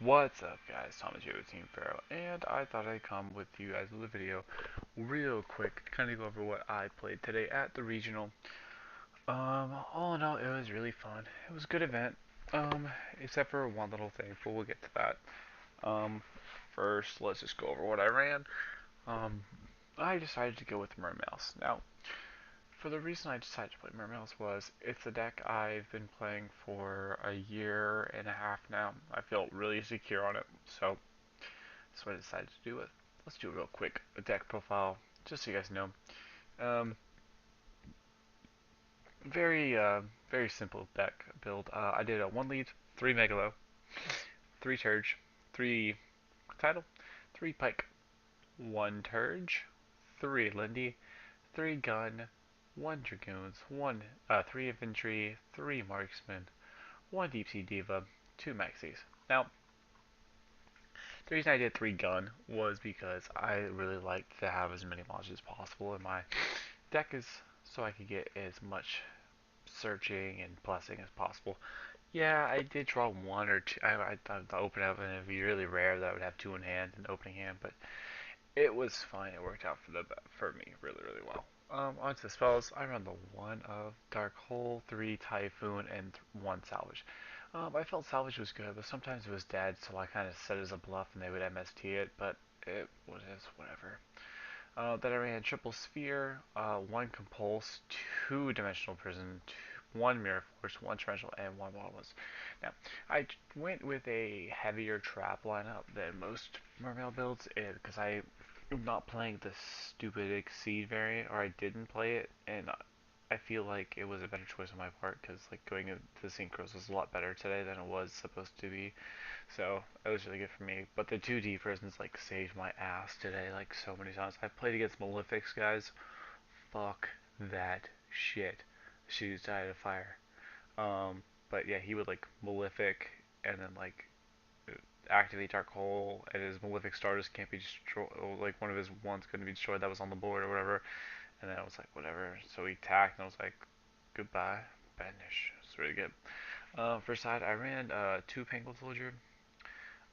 What's up guys, Thomas here with Team Pharaoh, and I thought I'd come with you guys with a video real quick, kind of go over what I played today at the regional. All in all, it was really fun. It was a good event, um, except for one little thing, but we'll get to that. Um, First, let's just go over what I ran. Um, I decided to go with Mermails. Now, for the reason I decided to play Mermails was it's a deck I've been playing for a year and a half now. I feel really secure on it, so that's what I decided to do it. Let's do a real quick deck profile, just so you guys know. Um, very simple deck build. I did a 1 lead, 3 Megalo, 3 Turge, 3 Tidal, 3 Pike, 1 Turge, 3 Lindy, 3 Gun, 1 Dragoons, 3 Infantry, 3 Marksmen, 1 Deep Sea Diva, 2 Maxis. Now, the reason I did 3 Gun was because I really liked to have as many launches as possible in my deck is so I could get as much searching and blessing as possible. Yeah, I did draw one or two. I thought the open up and it'd be really rare that I would have two in hand and opening hand, but it was fine. It worked out for me really well. Onto the spells. I run the one of Dark Hole, 3 Typhoon, and 1 Salvage. I felt Salvage was good, but sometimes it was dead, so I kind of set it as a bluff and they would MST it, but it was whatever. Then I ran Triple Sphere, 1 Compulse, 2 Dimensional Prison, 1 Mirror Force, 1 Torrential, and 1 Waterless. Now, I went with a heavier trap lineup than most Mermail builds because I am not playing the stupid Exceed variant, or I didn't play it, and I feel like it was a better choice on my part because like going into the synchros was a lot better today than it was supposed to be. So it was really good for me. But the 2D prisons like saved my ass today like so many times. I played against Malefics guys. Fuck that shit. She's died of fire. But yeah, he would like Malefic and then like activate Dark Hole, and his Malefic starters can't be destroyed. Like one of his ones couldn't be destroyed that was on the board or whatever. And then I was like, whatever. So he attacked, and I was like, goodbye, banish. It's really good. First side, I ran 2 Pangol Soldier.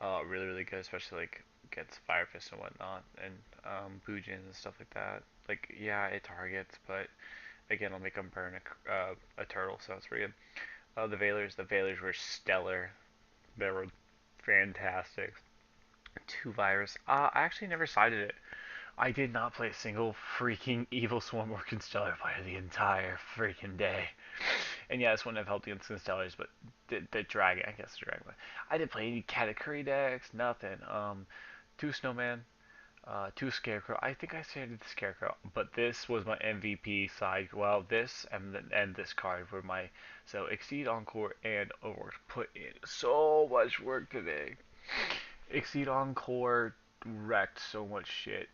Really good, especially like against Fire Fist and whatnot, and Boojins and stuff like that. Like, yeah, it targets, but again, I'll make them burn a turtle, so it's pretty good. The Veilers were stellar. They were fantastic. 2 Virus. I actually never sided it. I did not play a single freaking Evil Swarm or Constellar Fire the entire freaking day. And yeah, this wouldn't have helped against Constellars, but the Dragon, I guess the Dragon. I didn't play any Katakuri decks, nothing. 2 Snowman, 2 Scarecrow. I think I said the Scarecrow, but this was my MVP side. Well, this and this card were my so Exceed, Encore, and Overworld put in so much work today. Exceed, Encore wrecked so much shit.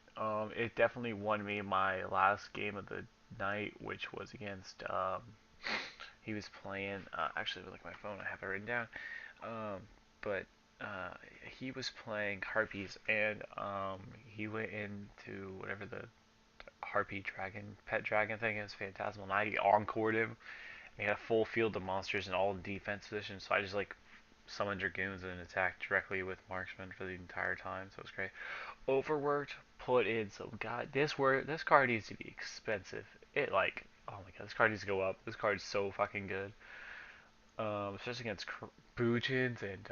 It definitely won me my last game of the night, which was against he was playing. Actually, with like my phone, I have it written down. But uh, he was playing Harpies, and he went into whatever the Harpy Dragon, Pet Dragon thing is, Phantasmal, and I encored him. He had a full field of monsters in all defense positions, so I just like summoned Dragoons and attacked directly with Marksman for the entire time, so it was great. Overworked, put in some god. This card needs to be expensive. It like, oh my god, this card needs to go up. This card's so fucking good. Especially against Boojins and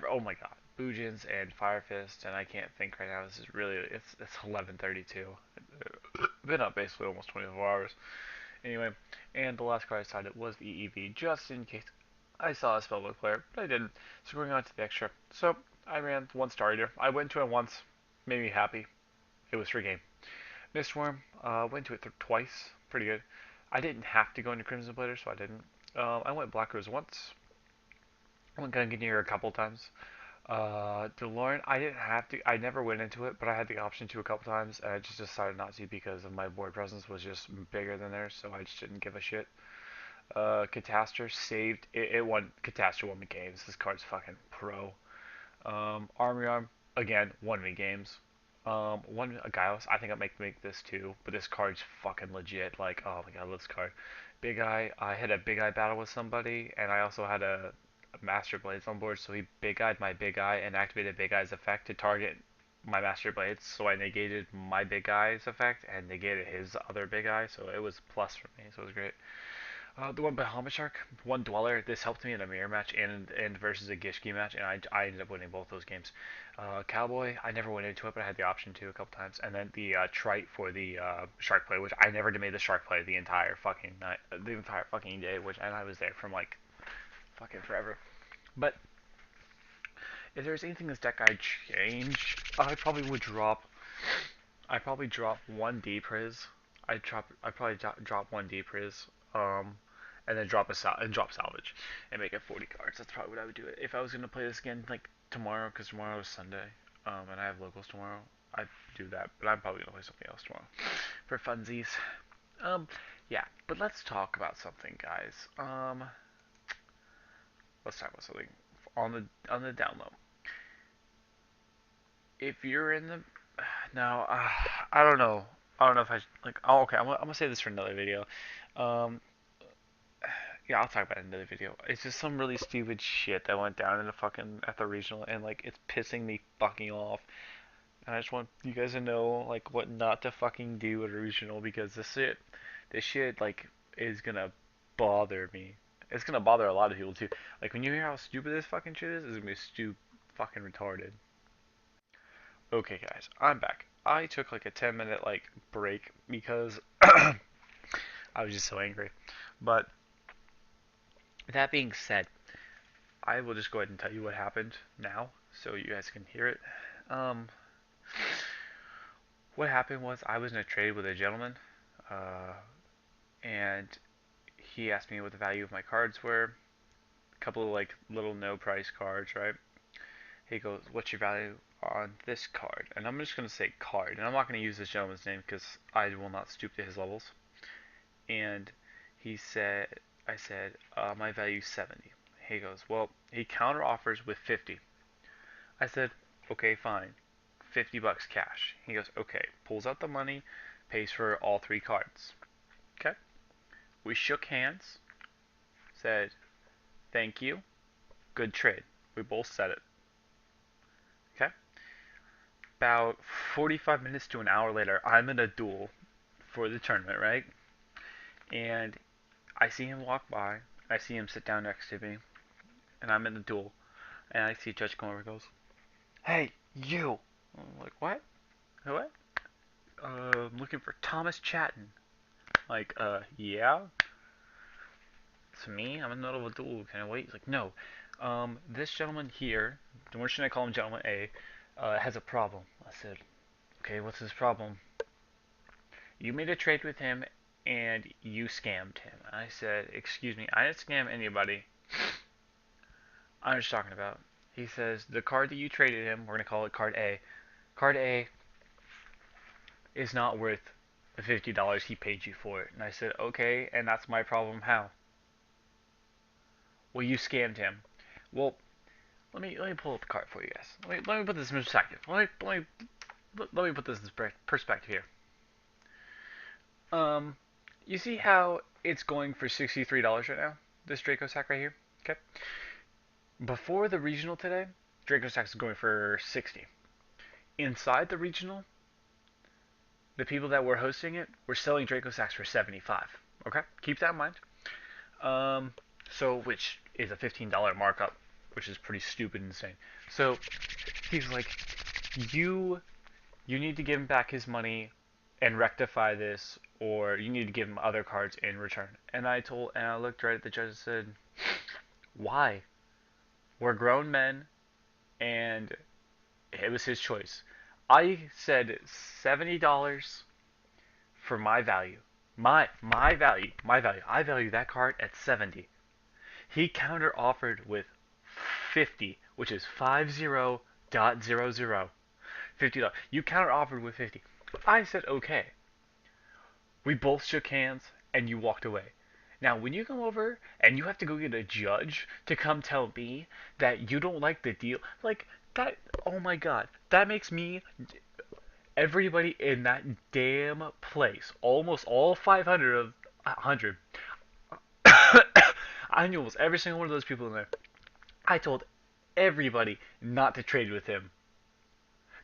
oh my god, Boojins and Fire Fist, and I can't think right now. This is really it's 11:32. Been up basically almost 24 hours. Anyway, and the last card I decided was the EEV, just in case I saw a spellbook player, but I didn't. So going on to the extra. So I ran 1 Star Eater. I went to it once, made me happy. It was free game. Mistworm, went to it twice, pretty good. I didn't have to go into Crimson Blader, so I didn't. I went Black Rose once. I went Gungnir a couple times. DeLorean, I didn't have to. I never went into it, but I had the option to a couple times, and I just decided not to because of my board presence was just bigger than theirs, so I just didn't give a shit. Catastor saved. It won. Catastor won me games. This card's fucking pro. Army Arm again won me games. One a Gaius. I think I make this too, but this card's fucking legit. Like, oh my god, I love this card. Big Eye. I had a Big Eye battle with somebody, and I also had a Master Blades on board, so he big eyed my big eye and activated big eye's effect to target my Master Blades. So I negated my big eye's effect and negated his other big eye, so it was plus for me. So it was great. The one Bahama Shark, one Dweller. This helped me in a mirror match and versus a Gishki match, and I ended up winning both those games. Cowboy, I never went into it, but I had the option to a couple times. And then the Trite for the Shark play, which I never made the Shark play the entire fucking night, the entire fucking day, which and I was there from like fucking forever. But if there's anything in this deck I'd change, I probably would drop. I probably drop one D Priz. I probably drop one D Priz. And then drop salvage, and make it 40 cards. That's probably what I would do it if I was gonna play this again like tomorrow, because tomorrow is Sunday. And I have locals tomorrow. I'd do that, but I'm probably gonna play something else tomorrow for funsies. Um, yeah, but let's talk about something, guys. Let's talk about something on the down low. If you're in the now, I don't know. I don't know if I like. Oh, okay. I'm gonna save this for another video. Um, yeah, I'll talk about it in another video. It's just some really stupid shit that went down in the fucking at the regional, and like it's pissing me fucking off. And I just want you guys to know like what not to fucking do at a regional, because this shit like is gonna bother me. It's gonna bother a lot of people too. Like when you hear how stupid this fucking shit is, it's gonna be fucking retarded. Okay, guys, I'm back. I took like a 10-minute like break because I was just so angry. But that being said, I will just go ahead and tell you what happened now, so you guys can hear it. Um, what happened was I was in a trade with a gentleman, uh, and he asked me what the value of my cards were. A couple of like little no price cards, right? He goes, "What's your value on this card?" And I'm just gonna say card, and I'm not gonna use this gentleman's name because I will not stoop to his levels. And he said, I said, my value's 70. He goes, well, he counter offers with 50. I said, okay, fine. 50 bucks cash. He goes, okay. Pulls out the money, pays for all three cards. Okay. We shook hands, said, thank you, good trade. We both said it. Okay. About 45 minutes to an hour later, I'm in a duel for the tournament, right? And I see him walk by. I see him sit down next to me, and I'm in the duel. And I see a judge come over and goes, "Hey, you!" I'm like, "What? What?" I'm looking for Thomas Chatton. Like, yeah? It's me? I'm in the middle of a duel. Can I wait? He's like, no. This gentleman here, or should I call him Gentleman A, has a problem. I said, okay, what's his problem? You made a trade with him, and you scammed him. I said, excuse me, I didn't scam anybody. I'm just talking about. He says, the card that you traded him, we're going to call it card A. Card A is not worth the $50 he paid you for it. And I said, okay, and that's my problem. How? Well, you scammed him. Well, let me pull up the card for you guys. Let me put this in perspective. Let me put this in perspective here. Um, you see how it's going for $63 right now? This Draco sack right here. Okay. Before the regional today, Draco sack is going for 60. Inside the regional, the people that were hosting it were selling Draco sacks for 75. Okay, keep that in mind. So which is a $15 markup, which is pretty stupid and insane. So he's like, you need to give him back his money and rectify this, or you need to give him other cards in return. And I looked right at the judge and said, why? We're grown men, and it was his choice. I said $70 for my value. My value. My value. I value that card at 70. He counter offered with 50, which is 50.00. $50. You counter offered with 50. I said okay. We both shook hands and you walked away. Now, when you come over and you have to go get a judge to come tell me that you don't like the deal, like that, oh my god, that makes me, everybody in that damn place, almost all 500 of 100, I knew almost every single one of those people in there. I told everybody not to trade with him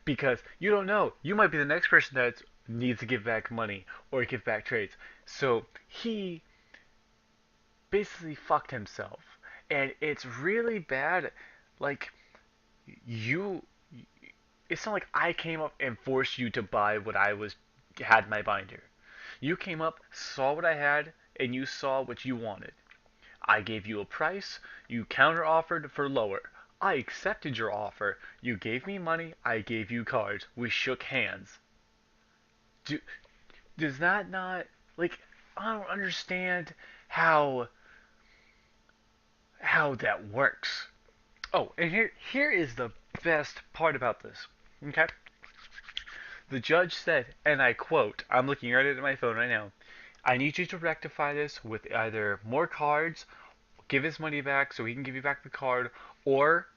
because you don't know. You might be the next person that needs to give back money or give back trades. So he basically fucked himself. And it's really bad. Like, you. It's not like I came up and forced you to buy what I had in my binder. You came up, saw what I had, and you saw what you wanted. I gave you a price, you counter-offered for lower. I accepted your offer. You gave me money, I gave you cards. We shook hands. Do, does that not, like, I don't understand how that works. Oh, and here is the best part about this. Okay? The judge said, and I quote, I'm looking right at my phone right now. I need you to rectify this with either more cards, give his money back so he can give you back the card, or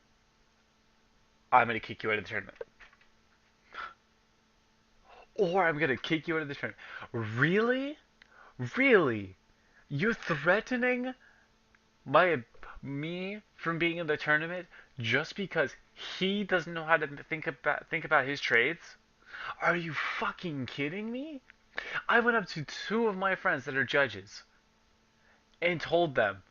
I'm going to kick you out of the tournament. Or I'm going to kick you out of the tournament. Really? Really? You're threatening my me from being in the tournament just because he doesn't know how to think about his trades? Are you fucking kidding me? I went up to two of my friends that are judges and told them,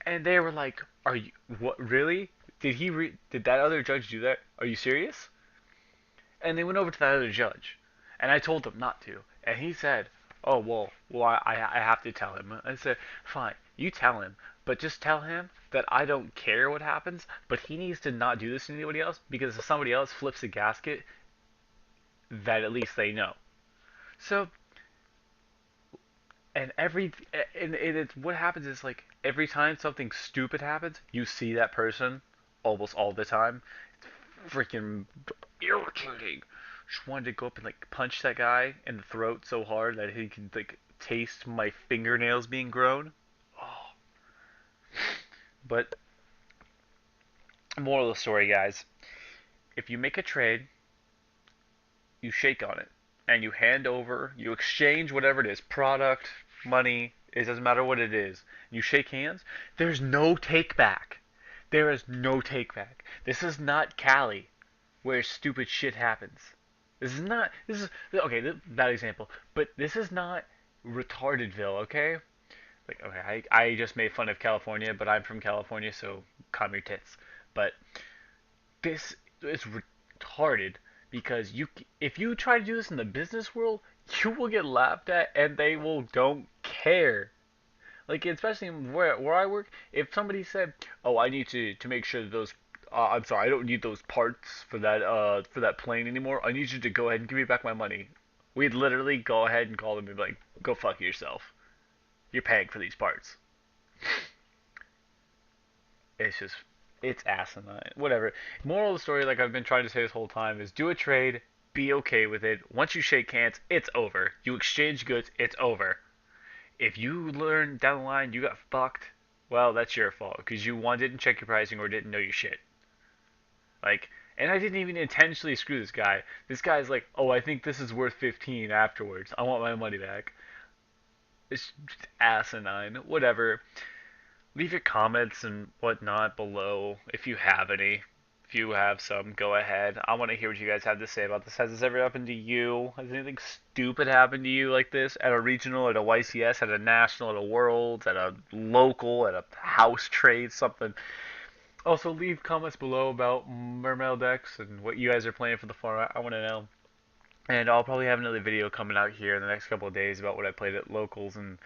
and they were like, "Are you what really? Did that other judge do that? Are you serious?" And they went over to that other judge, and I told them not to, and he said, "Oh well, I have to tell him." I said, "Fine, you tell him, but just tell him that I don't care what happens, but he needs to not do this to anybody else because if somebody else flips a gasket, that at least they know." So and it's what happens is like every time something stupid happens, you see that person almost all the time. It's freaking irritating. Just wanted to go up and like punch that guy in the throat so hard that he could like taste my fingernails being grown. Oh. But moral of the story, guys: if you make a trade, you shake on it and you hand over, you exchange whatever it is, product, money, it doesn't matter what it is. You shake hands, there's no take back. There is no take back. This is not Cali where stupid shit happens. This is okay, bad example, but this is not retardedville, okay? Like okay, I just made fun of California, but I'm from California, so calm your tits. But this is retarded because if you try to do this in the business world, you will get laughed at and they will don't care. Like especially where I work, if somebody said, "Oh, I need to make sure that those I'm sorry, I don't need those parts for that plane anymore. I need you to go ahead and give me back my money." We'd literally go ahead and call them and be like, "Go fuck yourself. You're paying for these parts." It's just it's asinine. Whatever. Moral of the story, like I've been trying to say this whole time, is do a trade, be okay with it. Once you shake hands, it's over. You exchange goods, it's over. If you learn down the line you got fucked, well, that's your fault because you one didn't check your pricing or didn't know your shit. Like, and I didn't even intentionally screw this guy. This guy's like, "Oh, I think this is worth 15 afterwards. I want my money back." It's just asinine. Whatever. Leave your comments and whatnot below if you have any. If you have some, go ahead. I want to hear what you guys have to say about this. Has this ever happened to you? Has anything stupid happened to you like this at a regional, at a YCS, at a national, at a world, at a local, at a house trade, something? Also, leave comments below about Mermail decks and what you guys are playing for the format. I want to know. And I'll probably have another video coming out here in the next couple of days about what I played at locals and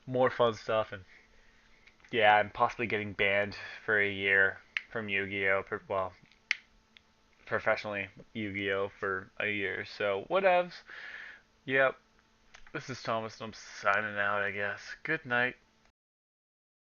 more fun stuff. And yeah, I'm possibly getting banned for a year from Yu-Gi-Oh! Well, professionally Yu-Gi-Oh! For a year. So, whatevs. Yep. This is Thomas, and I'm signing out, I guess. Good night.